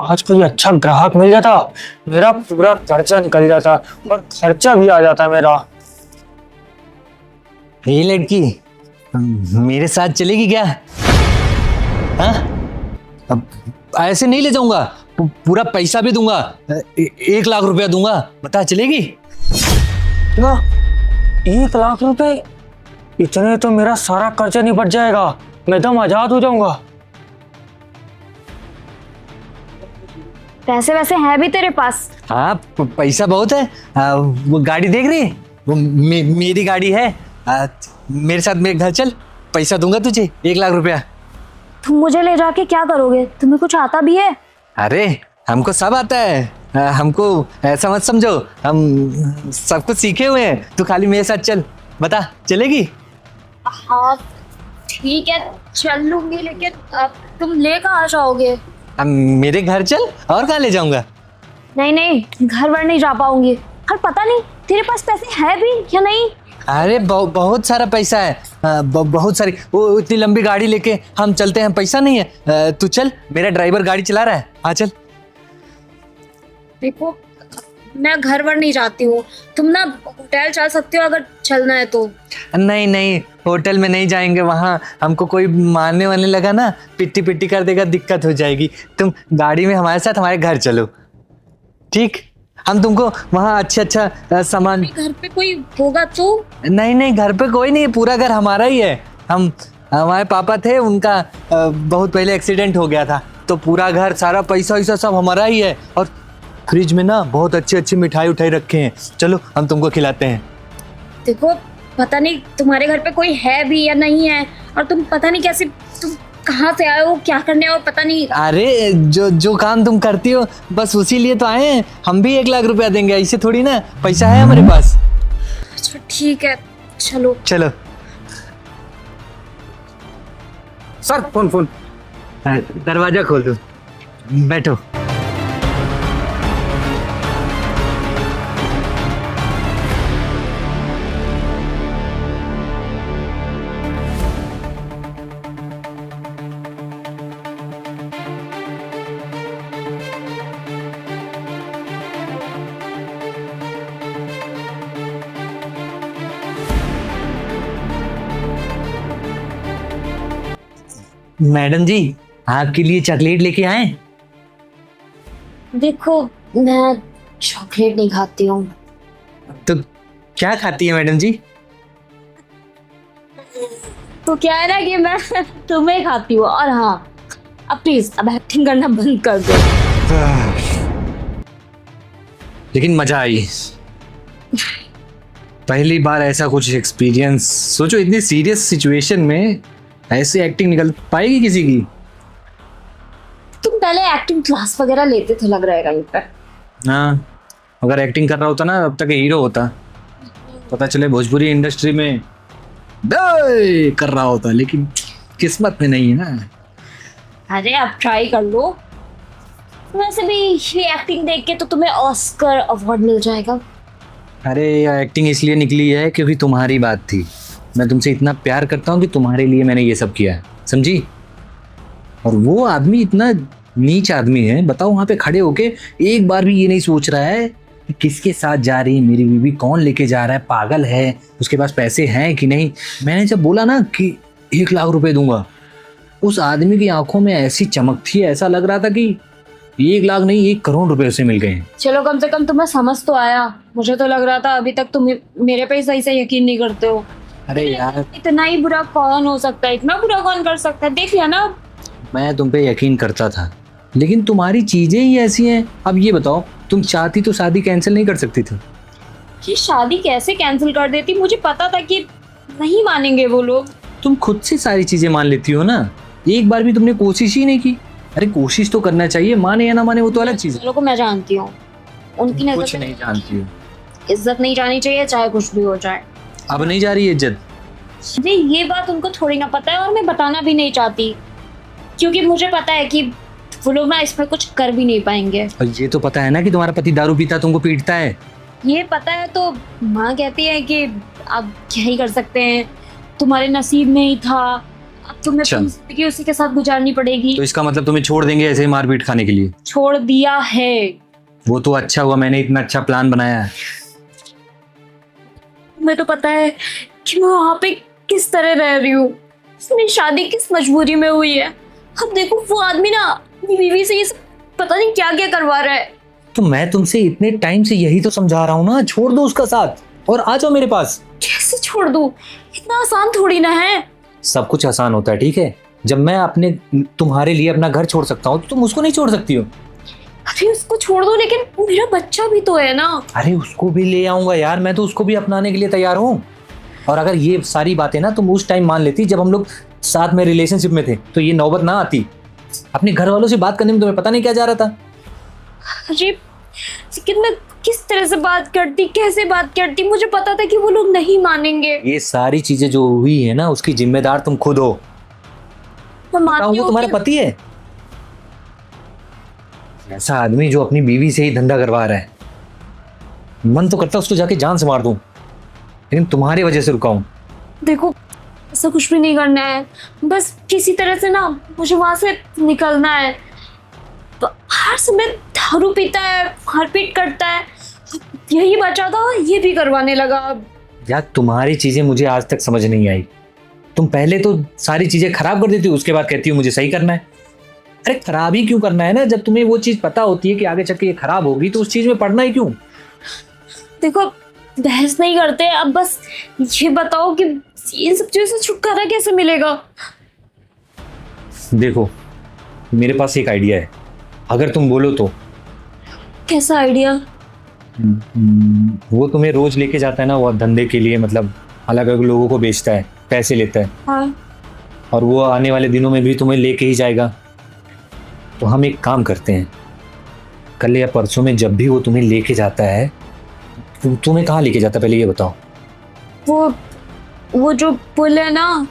आज कोई अच्छा ग्राहक मिल जाता, मेरा पूरा खर्चा निकल जाता और खर्चा भी आ जाता मेरा। ये लड़की मेरे साथ चलेगी क्या? हाँ, अब ऐसे नहीं ले जाऊंगा, पूरा पैसा भी दूंगा, 1 लाख रुपया दूंगा, बता चलेगी? ना 1 लाख रुपए, इतने तो मेरा सारा खर्चा निपट जाएगा, मैं एकदम आजाद हो जाऊंगा। पैसे वैसे हैं भी तेरे पास? हाँ, पैसा बहुत है। वो गाड़ी देख रही है, वो मेरी गाड़ी है। मेरे साथ मेरे घर चल, पैसा दूंगा तुझे 1 लाख रुपया। तुम मुझे ले जाके क्या करोगे? तुम्हें कुछ आता भी है? अरे हमको सब आता है, हमको ऐसा मत समझो, हम सब कुछ सीखे हुए हैं। तू खाली मेरे साथ चल, बता चलेगी? हाँ ठीक है, चल लूंगी, लेकिन अब तुम ले कहाँ जाओगे? अब मेरे घर चल, और कहाँ ले जाऊंगा? नहीं नहीं, घर वर नहीं जा पाऊंगी। और पता नहीं तेरे पास पैसे है भी या नहीं। अरे बहुत सारा पैसा है, बहुत सारी। वो इतनी लंबी गाड़ी लेके हम चलते हैं, पैसा नहीं है। तू चल, मेरा ड्राइवर गाड़ी चला रहा है, आ चल। देखो मैं घर वर नहीं जाती हूँ, तुम ना होटल चल सकते हो अगर चलना है तो। नहीं नहीं, होटल में नहीं जाएंगे, वहाँ हमको कोई मारने वाने लगा ना, पिट्टी पिट्टी कर देगा, दिक्कत हो जाएगी। तुम गाड़ी में हमारे साथ हमारे घर चलो, ठीक? हम तुमको वहाँ अच्छा सामान। घर पे कोई होगा तो? नहीं नहीं, घर पे कोई नहीं, पूरा घर हमारा ही है। हमारे पापा थे, उनका बहुत पहले एक्सीडेंट हो गया था, तो पूरा घर, सारा पैसा वैसा सब हमारा ही है। और फ्रिज में ना बहुत अच्छी मिठाई उठाई रखे हैं, चलो हम तुमको खिलाते हैं। देखो पता नहीं तुम्हारे घर पे कोई है भी या नहीं है, और तुम पता नहीं कैसे, तुम कहाँ से आए हो, क्या करने हो, पता नहीं। अरे जो काम तुम करती हो बस उसी लिए तो आए हैं। हम भी 1 लाख रुपया देंगे, ऐसे थोड़ी ना, पैसा है हमारे पास। अच्छा ठीक है, चलो चलो। Sir phone. दरवाजा खोल दो, बैठो। मैडम जी, आपके लिए चॉकलेट लेके आए। देखो मैं चॉकलेट नहीं खाती हूँ। तो क्या खाती है मैडम जी? तो क्या है ना कि मैं तुम्हें खाती हूँ। और हाँ, अब प्लीज अब एक्टिंग करना बंद कर दो। लेकिन मजा आई, पहली बार ऐसा कुछ एक्सपीरियंस। सोचो इतनी सीरियस सिचुएशन में ऐसे एक्टिंग निकल पाएगी किसी की? तुम पहले एक्टिंग क्लास वगैरह लेते थे लग रहा है कहीं पर। हाँ, अगर एक्टिंग कर रहा होता ना अब तक हीरो होता, पता चले भोजपुरी इंडस्ट्री में दे कर रहा होता, लेकिन किस्मत में नहीं है ना। अरे आप ट्राई कर लो, वैसे भी ये एक्टिंग देख के तो तुम्हें ऑस्कर अवार्ड मिल जाएगा। अरे एक्टिंग इसलिए निकली है क्योंकि तुम्हारी बात थी। मैं तुमसे इतना प्यार करता हूँ कि तुम्हारे लिए मैंने ये सब किया है, समझी? और वो आदमी इतना नीच आदमी है, बताओ, वहाँ पे खड़े होके एक बार भी ये नहीं सोच रहा है कि किसके साथ जा रही है मेरी बीवी, कौन लेके जा रहा है, पागल है, उसके पास पैसे हैं कि नहीं। मैंने जब बोला ना कि 1 लाख रुपए दूंगा, उस आदमी की आंखों में ऐसी चमक थी, ऐसा लग रहा था कि 1 लाख नहीं 1 करोड़ रुपए उसे मिल गए हैं। चलो कम से कम तुम्हें समझ तो आया। मुझे तो लग रहा था अभी तक तुम मेरे पे सही से यकीन नहीं करते हो। अरे यार, इतना ही बुरा कौन हो सकता है, इतना बुरा कौन कर सकता है? देख लिया ना। मैं तुम पे यकीन करता था, लेकिन तुम्हारी चीजें ही ऐसी हैं। अब ये बताओ, तुम चाहती तो शादी कैंसिल नहीं कर सकती थी? ये शादी कैसे कैंसिल कर देती? मुझे पता था कि नहीं मानेंगे वो लोग। तुम खुद से सारी चीजें मान लेती हो ना, एक बार भी तुमने कोशिश ही नहीं की। अरे कोशिश तो करना चाहिए, माने या ना माने वो तो अलग चीज है। लोगों को मैं जानती हूँ, उनकी नजर कुछ नहीं जानती हो। इज्जत नहीं जानी चाहिए, चाहे कुछ भी हो जाए। अब नहीं जा रही इज्जत? अरे ये बात उनको थोड़ी ना पता है, और मैं बताना भी नहीं चाहती, क्योंकि मुझे पता है कि वो लोग ना इसमें कुछ कर भी नहीं पाएंगे। और ये तो पता है ना कि तुम्हारा पति दारू पीता, तुमको पीटता है। ये पता है तो माँ कहती है कि आप क्या ही कर सकते हैं, तुम्हारे नसीब में ही था, अब तुम्हें अच्छा। अपनी जिंदगी उसी के साथ गुजारनी पड़ेगी। तो इसका मतलब तुम्हें छोड़ देंगे ऐसे ही मारपीट खाने के लिए? छोड़ दिया है। वो तो अच्छा हुआ, मैंने इतना अच्छा प्लान बनाया है। तुम्हें तो पता है कि मैं वहां पे किस तरह रह रही हूँ, मेरी शादी किस मजबूरी में हुई है। अब देखो वो आदमी ना अपनी बीवी से ये सब पता नहीं क्या क्या करवा रहा है। तो मैं तुमसे इतने टाइम से यही तो समझा रहा हूँ ना, छोड़ दो उसका साथ और आ जाओ मेरे पास। कैसे छोड़ दूँ, इतना आसान थोड़ी ना है। सब कुछ आसान होता है, ठीक है? जब मैं अपने तुम्हारे लिए अपना घर छोड़ सकता हूँ तो तुम उसको नहीं छोड़ सकती हो? अरे उसको छोड़ दो, लेकिन मेरा बच्चा भी तो है ना। अरे उसको भी ले आऊंगा यार, मैं तो उसको भी अपनाने के लिए तैयार हूँ। और अगर ये सारी बातें ना तुम उस टाइम मान लेती जब हम लोग साथ में रिलेशनशिप में थे तो ये नौबत ना आती। अपने घर वालों से बात करने में तुम्हें पता नहीं क्या जा रहा था। अरे लेकिन मैं किस तरह से बात करती, कैसे बात करती, मुझे पता था कि वो लोग नहीं मानेंगे। ये सारी चीजें जो हुई है ना उसकी जिम्मेदार तुम खुद हो। मैं मानती वो हूँ तुम्हारा कि- पति है, ऐसा आदमी जो अपनी बीवी से ही धंधा करवा रहा है। मन तो करता उसको जाके जान से मार दूं, लेकिन तुम्हारी वजह से रुका हूं। देखो ऐसा कुछ भी नहीं करना है, बस किसी तरह से ना मुझे वहां से निकलना है। तो हर समय दारू पीता है, मारपीट करता है, यही बचा था ये भी करवाने लगा। यार तुम्हारी चीजें मुझे आज तक समझ नहीं आई। तुम पहले तो सारी चीजें खराब कर देती हो, उसके बाद कहती हो मुझे सही करना है। अरे खराब ही क्यों करना है ना, जब तुम्हें वो चीज पता होती है कि आगे चल के ये खराब होगी तो उस चीज में पड़ना ही क्यों? देखो बहस नहीं करते, अब बस ये बताओ कि इन सब चीजों से छुटकारा कैसे मिलेगा। देखो मेरे पास एक आइडिया है, अगर तुम बोलो तो। कैसा आइडिया? वो तुम्हें रोज लेके जाता है ना वो धंधे के लिए, मतलब अलग अलग लोगों को बेचता है, पैसे लेता है, हाँ और वो आने वाले दिनों में भी तुम्हें लेके ही जाएगा। तो हम एक काम करते हैं, कल या परसों में जब भी वो तुम्हें लेके जाता है, तुम्हें कहाँ लेके जाता है पहले ये बताओ। वो जो पुल है ना,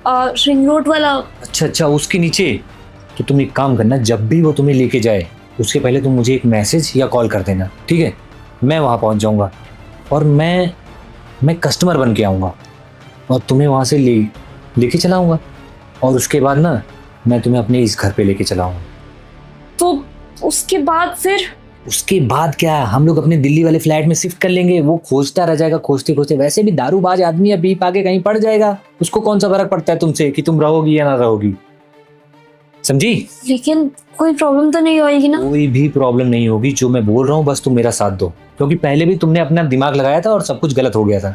रिंग रोड वाला। अच्छा अच्छा, उसके नीचे। तो तुम एक काम करना, जब भी वो तुम्हें लेके जाए उसके पहले तुम मुझे एक मैसेज या कॉल कर देना, ठीक है? मैं वहाँ पहुँच जाऊँगा और मैं कस्टमर बन के आऊँगा और तुम्हें वहाँ से लेके चलाऊँगा, और उसके बाद ना मैं तुम्हें अपने इस घर पे लेके चलाऊँगा। तो उसके बाद फिर? उसके बाद क्या, हम लोग अपने दिल्ली वाले फ्लैट में शिफ्ट कर लेंगे। वो खोजता रह जाएगा, खोजते खोजते। वैसे भी दारूबाज आदमी अभी आगे कहीं पड़ जाएगा, उसको कौन सा फर्क पड़ता है तुमसे कि तुम रहोगी या ना रहोगी, समझी? लेकिन कोई प्रॉब्लम तो नहीं होगी ना? कोई भी प्रॉब्लम नहीं होगी, जो मैं बोल रहा हूँ बस तुम मेरा साथ दो, क्योंकि पहले भी तुमने अपना दिमाग लगाया था और सब कुछ गलत हो गया था।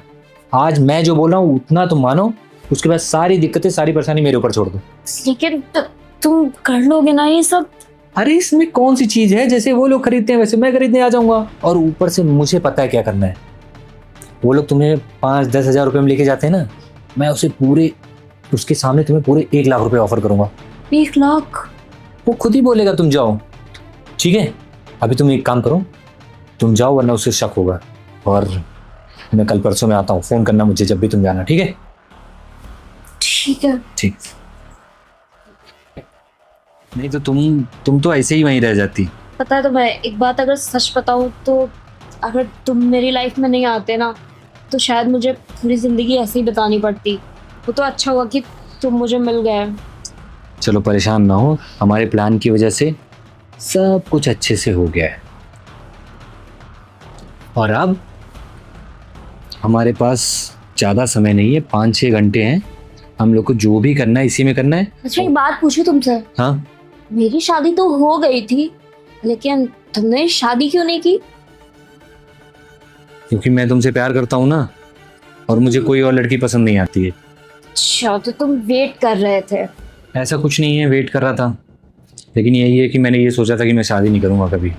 आज मैं जो बोल रहा हूँ उतना तुम मानो, उसके बाद सारी दिक्कतें सारी परेशानी मेरे ऊपर छोड़ दो। लेकिन तुम कर लोगे ना ये सब? अरे इसमें कौन सी चीज है, जैसे वो लोग खरीदते हैं वैसे मैं खरीदने आ जाऊंगा। और ऊपर से मुझे पता है क्या करना है। वो लोग तुम्हें 5-10 हज़ार रुपये में लेके जाते हैं ना, मैं उसके सामने तुम्हें पूरे 1 लाख रुपए ऑफर करूंगा। 1 लाख? वो खुद ही बोलेगा तुम जाओ, ठीक है? अभी तुम एक काम करो, तुम जाओ वरना उसे शक होगा। और मैं कल परसों में आता हूँ, फोन करना मुझे जब भी तुम जाना, ठीक है? ठीक है। ठीक। नहीं तो तुम तो ऐसे ही वहीं रह जाती। पता है तो मैं एक बात अगर सच बताऊं तो अगर तुम मेरी लाइफ में नहीं आते ना तो शायद मुझे पूरी जिंदगी ऐसे ही बतानी पड़ती। वो तो अच्छा हुआ कि तुम मुझे मिल गए। चलो परेशान ना हो, हमारे प्लान की वजह से सब कुछ अच्छे से हो गया है। और अब हमारे पास ज़्यादा समय नहीं है, 5-6 घंटे हैं। हम लोग को जो भी करना है इसी में करना है। अच्छा एक बात पूछूं तुमसे? हाँ? मेरी शादी तो हो गई थी, लेकिन तुमने शादी क्यों नहीं की? क्योंकि मैं तुमसे प्यार करता हूँ ना, और मुझे कोई और लड़की पसंद नहीं आती है। अच्छा तो तुम वेट कर रहे थे? ऐसा कुछ नहीं है, वेट कर रहा था, लेकिन यही है कि मैंने ये सोचा था कि मैं शादी नहीं करूँगा कभी।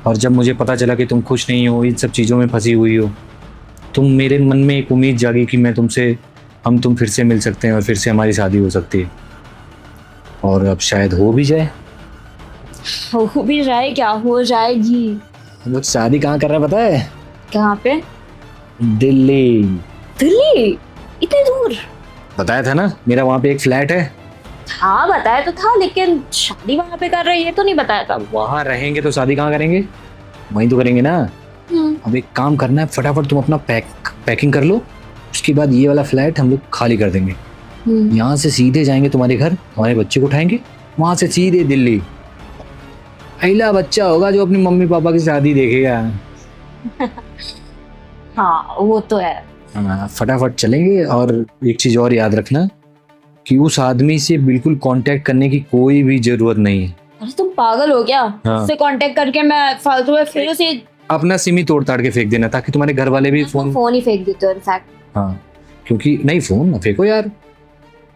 और जब मुझे पता चला कि तुम खुश नहीं हो, इन सब चीज़ों में फंसी हुई हो, तो मेरे मन में एक उम्मीद जागी कि तुम फिर से मिल सकते हैं और फिर से हमारी शादी हो सकती है। और अब शायद हो भी जाए। हो भी जाए? क्या हो जाएगी? हम लोग शादी कहाँ कर रहे हैं पता है? कहाँ पे? दिल्ली। दिल्ली? इतने दूर? बताया था ना, मेरा वहाँ पे एक फ्लैट है। हाँ बताया तो था, लेकिन शादी वहाँ पे कर रहे हैं ये तो नहीं बताया था। वहाँ रहेंगे तो शादी कहाँ करेंगे? वहीं तो करेंगे ना। अब एक काम करना है, फटाफट तुम अपना पैकिंग कर लो, उसके बाद ये वाला फ्लैट हम लोग खाली कर देंगे यहाँ से सीधे जाएंगे तुम्हारे घर, तुम्हारे बच्चे को उठाएंगे, वहां से सीधे दिल्ली। पहला बच्चा होगा जो अपनी मम्मी पापा की शादी देखेगा। हाँ वो तो है। हाँ, फटाफट चलेंगे। और एक चीज और याद रखना कि उस आदमी से बिल्कुल कांटेक्ट करने की कोई भी जरूरत नहीं है। अरे तुम पागल हो क्या? हाँ। उससे कांटेक्ट करके मैं फालतू में फिर उसे अपना सिम ही तोड़ ताड़ के फेंक देना, ताकि तुम्हारे घर वाले भी फोन ही फेंक देते हो इनफैक्ट। हाँ, क्योंकि नहीं, फोन ना फेंको यार,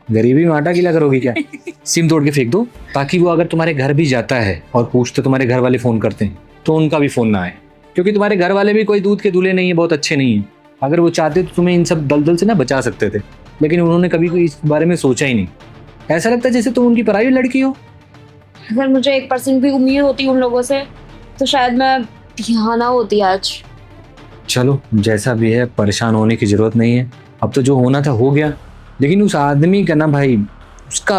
गरीबी में आटा गीला करोगी क्या। सिम तोड़ के फेंक दो, ताकि वो अगर तुम्हारे घर भी जाता है और पूछते तुम्हारे घर वाले फोन करते हैं तो उनका भी फोन ना आए, क्योंकि तुम्हारे घर वाले भी कोई दूध के दूल्हे नहीं है, बहुत अच्छे नहीं है। अगर वो चाहते तो तुम्हें इन सब दलदल से ना बचा सकते थे, लेकिन उन्होंने कभी कोई इस बारे में सोचा ही नहीं। ऐसा लगता है जैसे तुम उनकी पराई लड़की हो। अगर मुझे 1% भी उम्मीद होती उन लोगों से तो शायद मैं यहाँ ना होती आज। चलो जैसा भी है, परेशान होने की जरूरत नहीं है। अब तो जो होना था हो गया। लेकिन उस आदमी का ना भाई,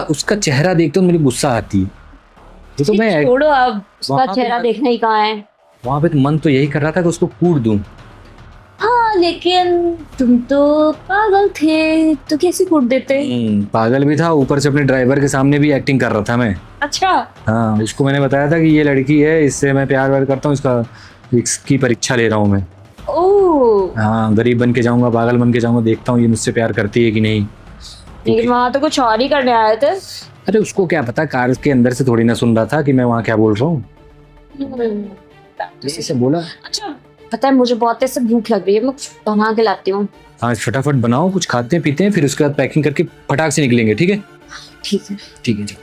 उसका चेहरा देखते हो मेरी गुस्सा आती है। तो मैं छोड़ो अब, उसका वहाँ पे चेहरा देखना ही कहाँ है। वहां पे तो मन तो यही कर रहा था कि उसको कूट दूं। हाँ लेकिन तुम तो पागल थे, तो कैसे कूट देते? पागल भी था, ऊपर से अपने ड्राइवर के सामने भी एक्टिंग कर रहा था मैं। अच्छा। हाँ, उसको मैंने बताया था कि ये लड़की है, इससे मैं प्यार व्यार करता हूँ, इसकी परीक्षा ले रहा हूँ मैं। ओह। हाँ, गरीब बन के जाऊंगा, पागल बन के जाऊंगा, देखता हूँ ये मुझसे प्यार करती है कि नहीं। लेकिन वहाँ तो कुछ और ही करने आए थे। अरे उसको क्या पता, कार के अंदर से थोड़ी ना सुन रहा था कि मैं वहाँ क्या बोल रहा हूँ। ऐसे बोला। अच्छा पता है, मुझे बहुत ऐसे भूख लग रही है, मैं कुछ बना के लाती हूँ। आज फटाफट बनाओ, कुछ खाते हैं पीते हैं, फिर उसके बाद पैकिंग करके फटाक से निकलेंगे। ठीक है? ठीक है। ठीक है जी।